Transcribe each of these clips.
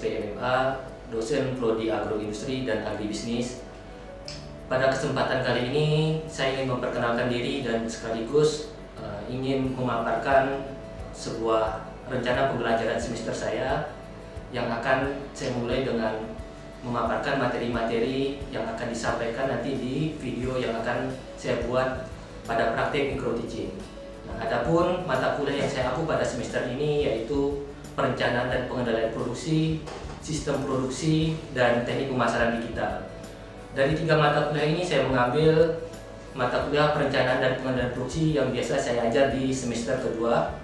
SPMMA, dosen Prodi Agroindustri dan Agribisnis. Pada kesempatan kali ini saya ingin memperkenalkan diri dan sekaligus ingin memaparkan sebuah rencana pembelajaran semester saya yang akan saya mulai dengan memaparkan materi-materi yang akan disampaikan nanti di video yang akan saya buat pada praktek micro teaching. Nah, adapun mata kuliah yang saya ampu pada semester ini yaitu perencanaan dan pengendalian produksi, sistem produksi, dan teknik pemasaran digital. Dari 3 mata kuliah ini saya mengambil mata kuliah perencanaan dan pengendalian produksi yang biasa saya ajar di semester kedua.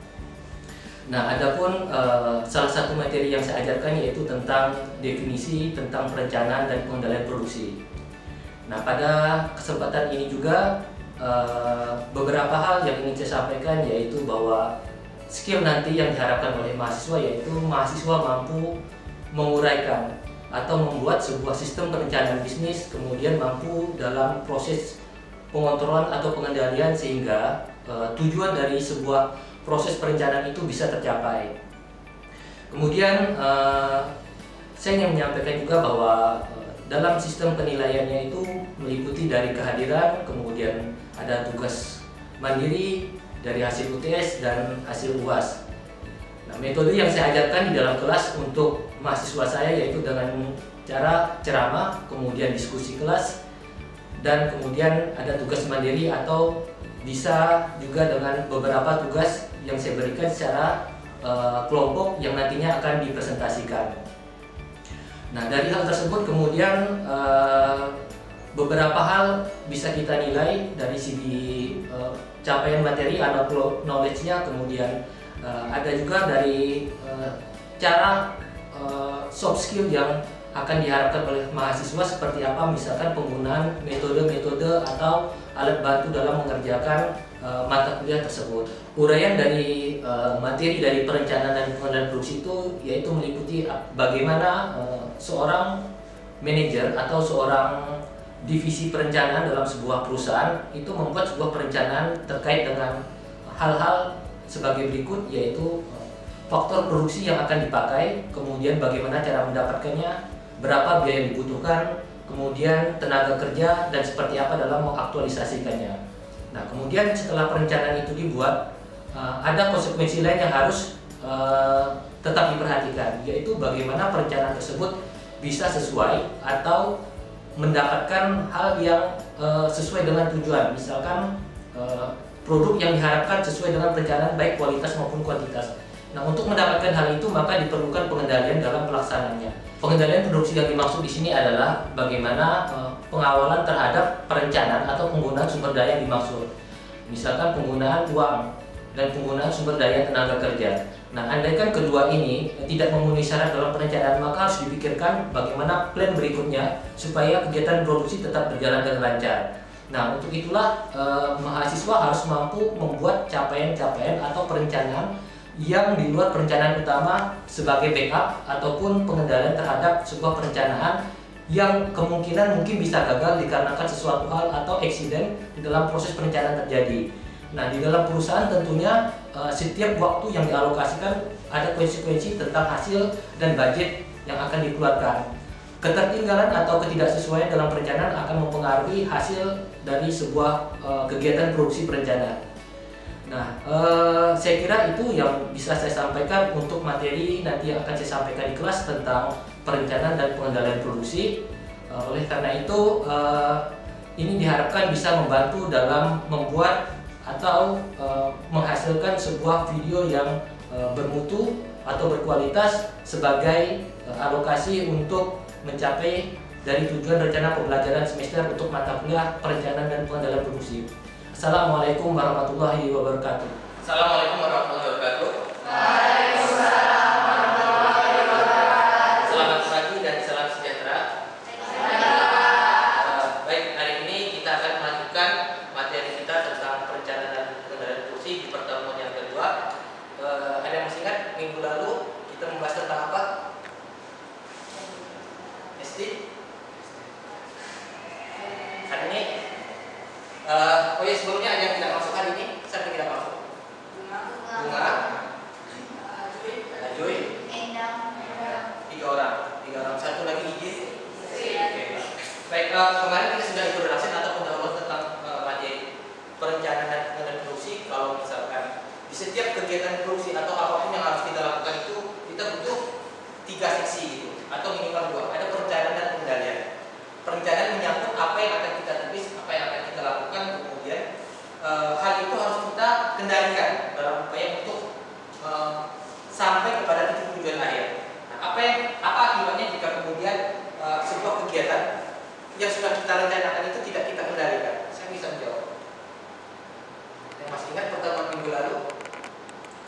Nah, adapun salah satu materi yang saya ajarkan yaitu tentang definisi tentang perencanaan dan pengendalian produksi. Nah, pada kesempatan ini juga beberapa hal yang ingin saya sampaikan yaitu bahwa skill nanti yang diharapkan oleh mahasiswa yaitu mahasiswa mampu menguraikan atau membuat sebuah sistem perencanaan bisnis, kemudian mampu dalam proses pengontrolan atau pengendalian sehingga tujuan dari sebuah proses perencanaan itu bisa tercapai. Kemudian saya ingin menyampaikan juga bahwa dalam sistem penilaiannya itu meliputi dari kehadiran, kemudian ada tugas mandiri dari hasil UTS dan hasil UAS. Nah, metode yang saya ajarkan di dalam kelas untuk mahasiswa saya yaitu dengan cara ceramah, kemudian diskusi kelas, dan kemudian ada tugas mandiri atau bisa juga dengan beberapa tugas yang saya berikan secara kelompok yang nantinya akan dipresentasikan. Nah, dari hal tersebut kemudian beberapa hal bisa kita nilai dari segi capaian materi atau knowledge-nya, kemudian ada juga dari cara soft skill yang akan diharapkan oleh mahasiswa seperti apa, misalkan penggunaan metode-metode atau alat bantu dalam mengerjakan mata kuliah tersebut. Uraian dari materi dari perencanaan dan pengendalian produksi itu yaitu meliputi bagaimana seorang manajer atau seorang divisi perencanaan dalam sebuah perusahaan itu membuat sebuah perencanaan terkait dengan hal-hal sebagai berikut, yaitu faktor produksi yang akan dipakai, kemudian bagaimana cara mendapatkannya, berapa biaya yang dibutuhkan, kemudian tenaga kerja, dan seperti apa dalam mengaktualisasikannya. Nah, kemudian setelah perencanaan itu dibuat, ada konsekuensi lain yang harus tetap diperhatikan, yaitu bagaimana perencanaan tersebut bisa sesuai atau mendapatkan hal yang sesuai dengan tujuan. Misalkan produk yang diharapkan sesuai dengan perencanaan baik kualitas maupun kuantitas. Nah, untuk mendapatkan hal itu maka diperlukan pengendalian dalam pelaksanaannya. Pengendalian produksi yang dimaksud di sini adalah bagaimana pengawalan terhadap perencanaan atau penggunaan sumber daya yang dimaksud. Misalkan penggunaan uang dan penggunaan sumber daya tenaga kerja. Nah, andaikan kedua ini tidak memenuhi syarat dalam perencanaan, maka harus dipikirkan bagaimana plan berikutnya supaya kegiatan produksi tetap berjalan dengan lancar. Nah, untuk itulah mahasiswa harus mampu membuat capaian-capaian atau perencanaan yang di luar perencanaan utama sebagai backup ataupun pengendalian terhadap sebuah perencanaan yang kemungkinan mungkin bisa gagal dikarenakan sesuatu hal atau eksiden di dalam proses perencanaan terjadi. Nah, di dalam perusahaan tentunya setiap waktu yang dialokasikan ada konsekuensi tentang hasil dan budget yang akan dikeluarkan. Ketertinggalan atau ketidaksesuaian dalam perencanaan akan mempengaruhi hasil dari sebuah kegiatan produksi perencanaan. Nah, saya kira itu yang bisa saya sampaikan untuk materi nanti yang akan saya sampaikan di kelas tentang perencanaan dan pengendalian produksi. Oleh karena itu, ini diharapkan bisa membantu dalam membuat atau menghasilkan sebuah video yang bermutu atau berkualitas sebagai alokasi untuk mencapai dari tujuan rencana pembelajaran semester untuk mata kuliah perencanaan dan pengendalian produksi. Assalamualaikum warahmatullahi wabarakatuh. Assalamualaikum warahmatullahi wabarakatuh. Waalaikumsalam warahmatullahi wabarakatuh. Selamat pagi dan salam sejahtera. Baik, hari ini kita akan melanjutkan materi kita tentang perencanaan dan pengendalian produksi di pertemuan yang kedua. Ada yang masih ingat minggu lalu kita membahas tentang apa? SD. Hari ini oh ya, sebelumnya ada yang tidak masuk hari ini? Siapa yang tidak masuk? Bunga, Ajuy, 3 orang. Baik, kemarin kita sudah introduksi atau pendahuluan tentang materi perencanaan dan pengendalian produksi. Kalau misalkan di setiap kegiatan produksi atau apapun yang harus kita lakukan itu kita butuh 3 seksi gitu, atau minimal 2. Ada perencanaan dan pengendalian. Perencanaan menyangkut apa yang akan kita tulis, apa yang akan kita lakukan, kemudian hal itu harus kita kendalikan dalam upaya untuk sampai kepada titik tujuan akhir. Nah, apa akibatnya jika kemudian sebuah kegiatan yang sudah kita rencanakan itu tidak kita kendalikan? Saya bisa menjawab. Yang masih ingat pertemuan minggu lalu,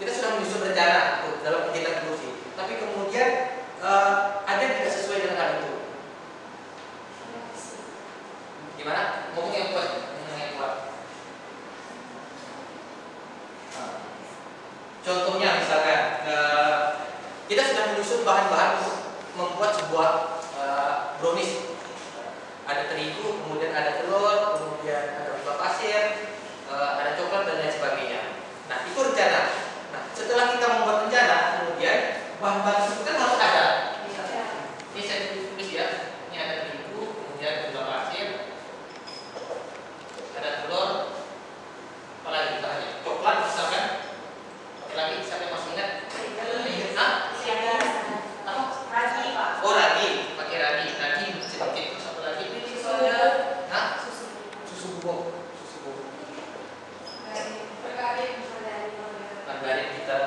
kita sudah menyusun rencana dalam kegiatan produksi, tapi kemudian ada yang tidak sesuai dengan hal itu. Gimana? Ngomong yang kuat, ngomong yang kuat. Contohnya misalkan kita sudah menyusun bahan-bahan untuk membuat sebuah brownies. Ada terigu, kemudian ada telur, kemudian ada gula pasir, ada coklat dan lain sebagainya. Nah, itu rencana. Nah, setelah kita membuat rencana, kemudian bahan-bahan tersebut kan harus ada. Ini saya tulis ya. Ini ada terigu, kemudian gula pasir, ada telur, apalagi bahannya coklat misalkan. Oke, lagi siapa yang masih ingat? Oh, ragi, pakai ragi sedikit. Terus apa lagi? Susu bubuk. Margarin kita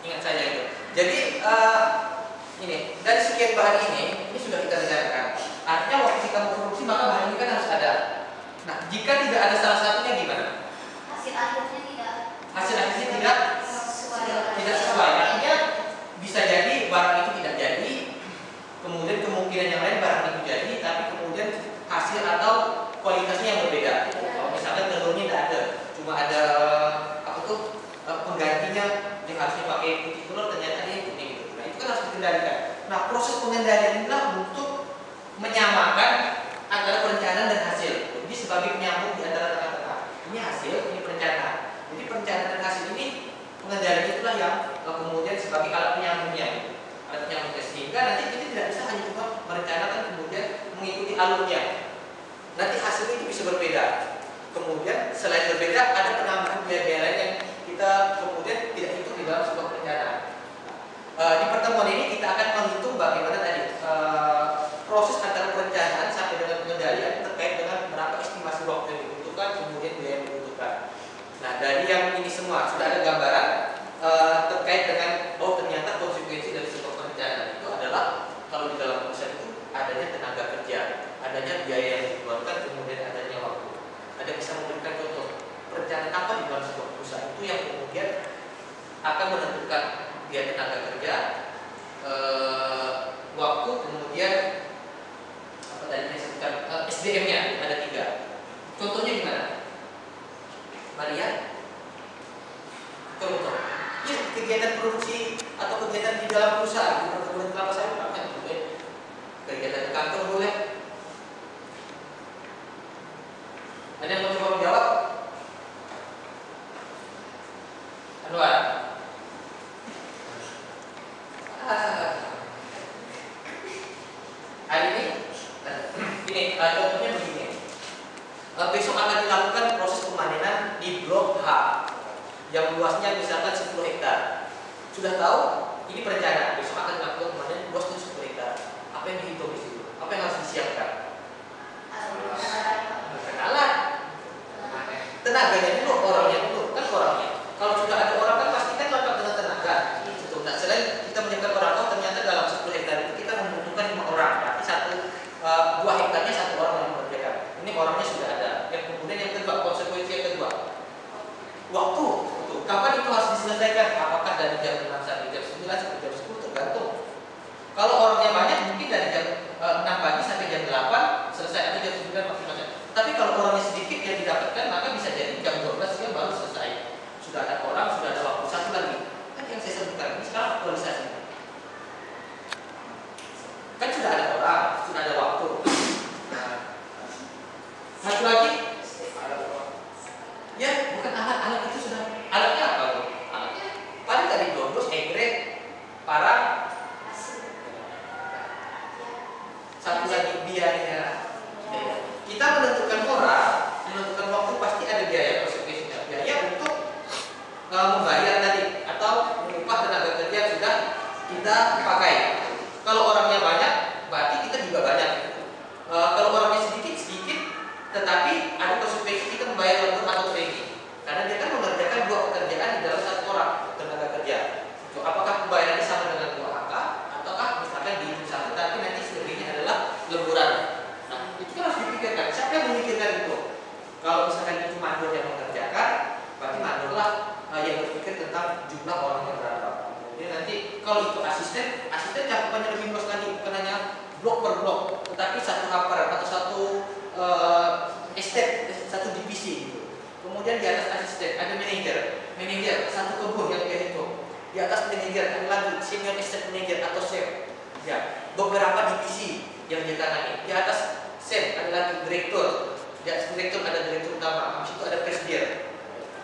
ingat saja itu. Jadi ini dari sekian bahan ini sudah kita rencanakan. Artinya waktu kita memproduksi maka bahan ini kan harus ada. Nah, jika tidak ada salah satunya gimana? Hasil akhirnya tidak sesuai. Artinya bisa jadi barang itu tidak jadi, kemudian kemungkinan yang lain barang itu jadi, tapi kemudian hasil atau kualitasnya yang berbeda. Kalau misalkan telurnya tidak ada, cuma ada penggantinya yang harusnya pakai putih telur ternyata dia kuning gitu. Nah, itu kan harus dikendalikan. Nah, proses pengendalian inilah untuk menyamakan antara perencanaan dan hasil. Jadi sebagai penyambung di antara tengah-tengah. Ini hasil, ini perencanaan. Jadi perencanaan dan hasil ini pengendalian itulah yang kemudian sebagai alat penyambungnya. Alat penyambungnya sehingga nanti kita tidak bisa hanya cuma merencanakan kemudian mengikuti alurnya. Nanti hasilnya itu bisa berbeda. Kemudian selain berbeda ada penambahan biaya-biaya lain yang kita kemudian tidak hitung di dalam sebuah perencanaan. Di pertemuan ini kita akan menghitung bagaimana tadi proses antara perencanaan sampai dengan pengendalian terkait dengan berapa estimasi waktu yang dibutuhkan, kemudian biaya yang dibutuhkan. Nah, dari yang ini semua sudah ada gambaran terkait dengan ternyata konsekuensi dari sebuah perencanaan itu adalah kalau di dalam perusahaan itu adanya tenaga kerja, adanya biaya yang dikeluarkan, kemudian adanya waktu. Ada bisa memberikan contoh perencanaan apa di dalam sebuah perusahaan itu yang kemudian akan menentukan biaya tenaga kerja, waktu, kemudian apa tadi saya sebutkan SDM-nya ada 3. Contohnya gimana? Maria? Contoh. Ya, kegiatan produksi atau kegiatan di dalam perusahaan, di perkebunan kelapa sawit kan boleh. Kegiatan di kantor boleh. Ada yang mau coba menjawab? Anwar. Hari ini contohnya begini. Besok akan dilakukan proses pemanenan di blok H yang luasnya misalkan 10 hektar. Sudah tahu ini perencanaan, besok akan dilakukan pemanenan luasnya 10 hektar. Apa yang dihitung di situ? Apa yang harus disiapkan? Alat, tenaganya dulu, orangnya dulu, kan orangnya. Kalau sudah ada orang kan pasti kan lengkap dengan tenaga. Nah, selain kita menyiapkan orang, ternyata dalam 10 hektar itu kita membutuhkan 5 orang. Berarti 2 hektarnya 1 orang yang mengerjakan. Ini orangnya sudah ada. Yang kemudian yang kedua, konsekuensi yang kedua, waktu. Kapan itu harus diselesaikan? Apakah dari jam 6 sampai jam 9 sampai jam 10 tergantung. Kalau orangnya banyak mungkin dari jam 6 pagi sampai jam 8 selesai, atau jam 9 maksimalnya. Tapi kalau orangnya sedikit yang didapatkan maka bisa jadi jam 12 satu lagi biaya. Kita menentukan orang, menentukan waktu pasti ada biaya konsekuensinya. Biaya untuk membayar tadi atau mengupah tenaga kerja yang sudah kita pakai. Kalau orangnya banyak, berarti kita juga banyak. Kalau orangnya sedikit, tetapi ada konsekuensi kita membayar lembur atau training. Karena dia kan mengerjakan dua pekerjaan di dalam satu orang tenaga kerja. So, apakah pembayarannya sama dengan 2 angka, ataukah misalkan dihitung satu, tapi nanti selebihnya adalah lemburan. Nah, itu kan harus dipikirkan. Siapa yang memikirkan itu? Kalau misalkan itu mandor yang mengerjakan, berarti mandor lah yang berpikir tentang jumlah orang yang berapa. Kemudian nanti kalau itu asisten cakupannya lebih luas lagi, bukan hanya blok per blok, tetapi satu aparat atau satu estate, satu divisi gitu. Kemudian di atas asisten ada manajer satu kebun yang dia hitung. Di atas manajer ada lagi senior estate manager atau chef. Ya, beberapa divisi yang dia tangani. Di atas chef ada lagi direktur. Di atas direktur ada direktur utama. Habis itu ada presidir.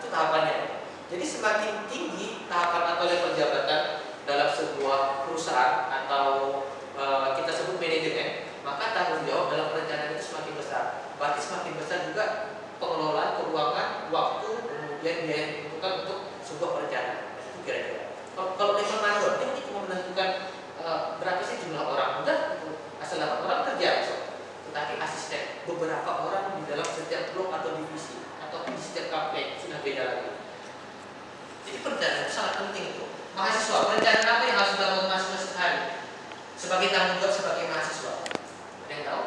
Itu tahapannya. Jadi semakin tinggi tahapan atau level jabatan dalam sebuah perusahaan atau kita sebut manajemen, maka tanggung jawab dalam perencanaan itu semakin besar. Berarti semakin besar juga pengelolaan keuangan, waktu, kemudian biaya yang dibutuhkan untuk sebuah perencanaan. Itu kira-kira. Kalau level mandor, ini cuma menentukan berapa sih jumlah orang. Udah, asal dapat orang kerja. Tetapi asisten, beberapa orang di dalam setiap blok atau divisi atau di setiap kampanye sudah beda lagi. Jadi perencanaan itu sangat penting itu. Mahasiswa, perencanaan apa yang harus dilakukan mahasiswa sehari sebagai tanggung jawab sebagai mahasiswa? Ada yang tahu?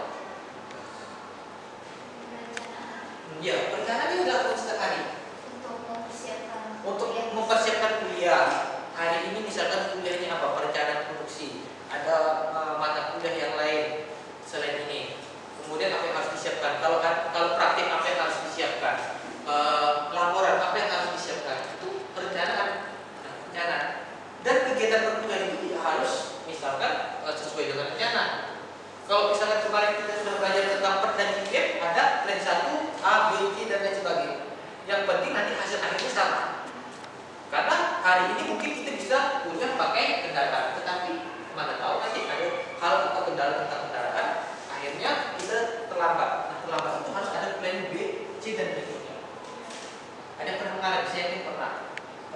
Ya, perencanaan itu dilakukan setiap hari untuk mempersiapkan kuliah. Hari ini misalkan kuliahnya apa? Perencanaan produksi. Ada mata kuliah yang lain selain ini. Kemudian apa yang harus disiapkan? Kalau praktik apa yang harus disiapkan? Laporan apa yang harus disiapkan? Itu perencanaan. Dan kegiatan perkuliahan itu tidak harus misalkan sesuai dengan rencana. Kalau misalkan kemarin kita sudah belajar tentang per dan JKT, ada plan 1, A, B, C dan lain sebagainya. Yang penting nanti hasil akhirnya sama. Karena hari ini mungkin kita bisa kuliah pakai kendaraan, tetapi mana tahu nanti ada hal atau kendala tentang kendaraan, akhirnya kita terlambat. Nah, terlambat itu harus ada plan B, C dan berikutnya. Ada yang pernah mengalami? Saya yakin pernah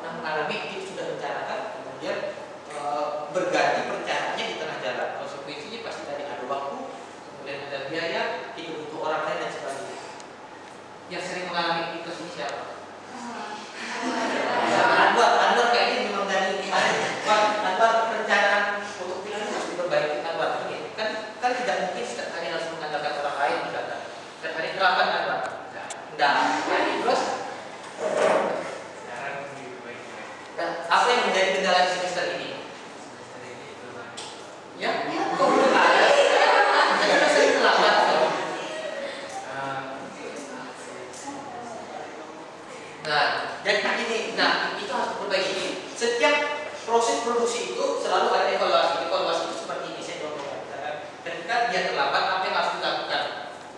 mengalami, itu sudah rencanakan, kemudian berganti perencanaannya di tengah jalan. Konsekuensinya pasti tadi ada waktu, kemudian ada biaya, itu butuh orang lain dan sebagainya. Yang sering mengalami itu siapa? Anwar kayaknya memang dari Anwar perencanaan untuk pilihan harus diperbaiki. Anwar ini kan tidak mungkin setiap hari harus mengandalkan orang lain misalkan. Setiap hari terlambat Anwar. Enggak. Terus apa yang menjadi kendala di semester ini? Ya? Kok belum ada? Kita sering terlambat. Nah, jadi ini, itu harus diperbaiki. Setiap proses produksi itu selalu ada evaluasi. Evaluasi itu seperti ini, saya contohkan. Ketika dia terlambat, apa yang harus dilakukan?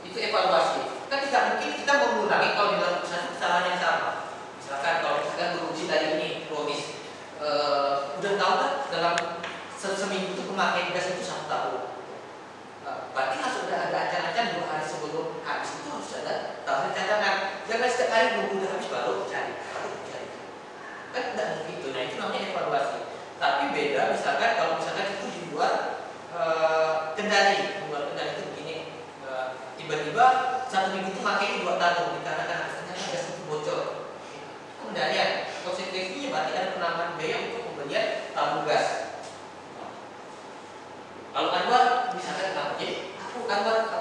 Itu evaluasi. Kan tidak mungkin kita mengulangi kalau di dalam perusahaan kesalahan yang sama. Misalkan kalau misalkan produksi tadi ini kronis, udah tahu kan dalam seminggu itu pemakaian gas itu 1 tahun. Berarti harus sudah ada ancang-ancang 2 hari sebelum habis itu harus ada tahun cadangan. Jangan setiap hari nunggu udah habis baru cari. Kan tidak mungkin itu. Nah itu namanya evaluasi. Tapi beda misalkan kalau misalkan itu dibuat kendali itu begini. Tiba-tiba 1 minggu itu makanya 2 tahun dikarenakan ternyata gas itu bocor. Kendalian konsekuensinya berarti ada penambahan biaya untuk pembelian tabung gas. Kalau Anwar misalkan jadi Anwar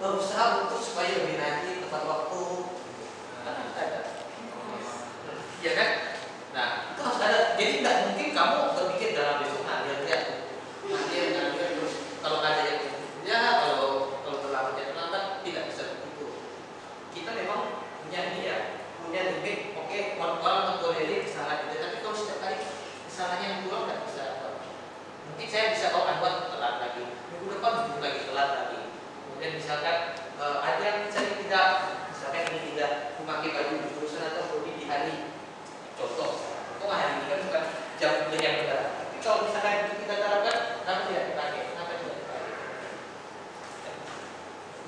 berusaha untuk supaya lebih rajin tepat waktu. Kan ada. Iya kan? Nah, itu harus ada. Jadi tidak mungkin kamu berpikir dalam besok lihat terus kalau ada yang ya kalau terlambat tidak bisa begitu. Kita memang punya ini ya, punya limit. Oke, orang mentolerir kesalahan itu, tapi kalau setiap kali kesalahannya yang berulang nggak bisa. Mungkin saya bisa Anwar telat lagi, minggu depan lagi telat lagi. Kemudian misalkan ada yang sering tidak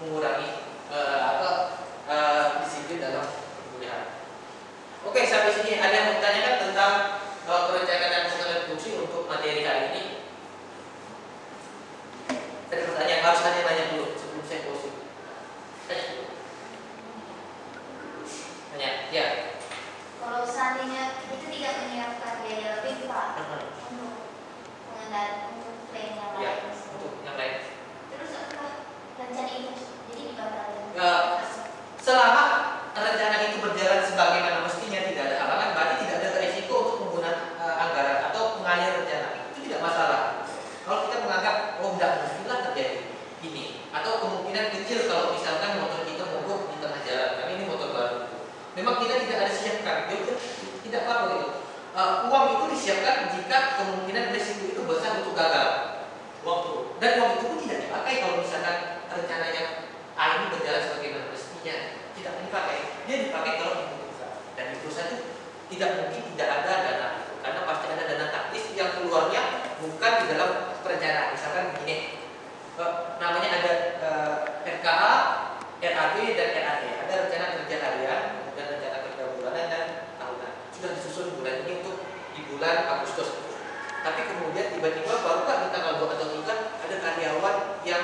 mengurangi disiplin dalam pemeliharaan. Oke, sampai sini ada yang mau ditanyakan tentang perencanaan dan pengendalian produksi untuk materi hari ini? Ada pertanyaan, harus nanya dulu sebelum saya closing. Tanya dulu. Tanya, ya. Kalau seandainya itu tidak menyiapkan biaya lebih Pak untuk pengendalian untuk klaim yang Ya, lain, untuk yang lain. terus apakah rencana itu jadi dibatalkan? Selama rencana itu berjalan sebagaimana mestinya, tidak ada halangan, berarti tidak ada risiko untuk penggunaan anggaran atau pengalihan rencana. Itu tidak masalah. Kalau kita menganggap tidak mungkinlah terjadi ini, atau kemungkinan kecil kalau misalkan motor kita mogok di tengah jalan, karena ini motor baru. Memang kita tidak ada siapkan, tidak apa-apa gitu. Uang itu disiapkan jika kemungkinan risiko itu besar untuk gagal. Waktu dan uang itu pun tidak dipakai kalau misalkan rencananya ini berjalan sebagaimana mestinya, tidak dipakai. Dia dipakai kalau di perusahaan, dan di perusahaan itu tidak mungkin tidak ada dana itu, karena pasti ada dana taktis yang keluarnya bukan di dalam perencanaan. Misalkan begini, namanya ada RKA, RAB dan RAD. Ada rencana kerja harian dan rencana kerja bulanan dan tahunan. Sudah disusun bulan ini untuk di bulan Agustus. Tapi kemudian tiba-tiba barulah di tanggal 2 atau 3 ada karyawan yang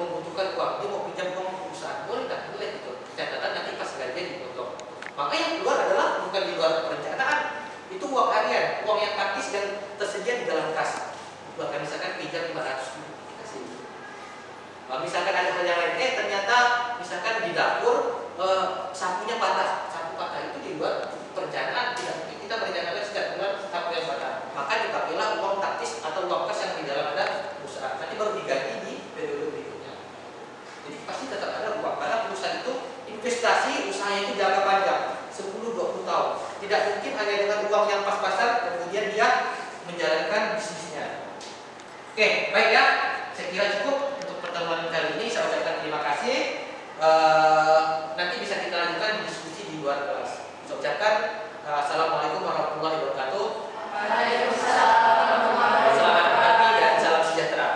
membutuhkan uang, dia mau pinjam uang perusahaan, boleh nggak? Boleh itu. Catatan nanti pas gajian dipotong. Maka yang keluar adalah bukan di luar perencanaan, itu uang harian, uang yang taktis dan tersedia di dalam kas. Bahkan misalkan pinjam 500 ribu dikasih. Misalkan ada hal yang lain, ternyata misalkan di dapur sapunya patah, sapu patah itu di luar perencanaan, tidak mungkin kita merencanakan setiap bulan sapu yang patah. Maka dipakailah uang taktis atau uang kas yang di dalam ada perusahaan. Nanti baru diganti di periode berikutnya. Jadi pasti tetap ada uang, karena perusahaan itu investasi usahanya itu jangka panjang, 10-20 tahun. Tidak mungkin hanya dengan uang yang pas-pasan kemudian dia menjalankan bisnisnya. Oke, baik ya. Saya kira cukup untuk pertemuan kali ini. Saya ucapkan terima kasih. Nanti bisa kita lanjutkan diskusi di luar kelas. Saya ucapkan assalamualaikum warahmatullahi wabarakatuh. Selamat pagi dan salam sejahtera.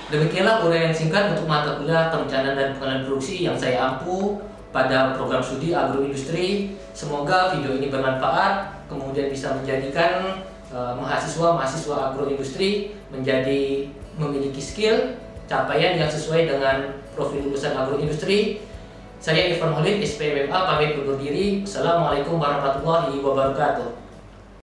Demikianlah uraian singkat untuk mata kuliah perencanaan dan pengelolaan produksi yang saya ampu pada program studi agroindustri. Semoga video ini bermanfaat, kemudian bisa menjadikan mahasiswa agroindustri menjadi memiliki skill, capaian yang sesuai dengan profil lulusan agroindustri. Saya Irfan Holid, SPMMA, pamit undur diri. Assalamualaikum warahmatullahi wabarakatuh.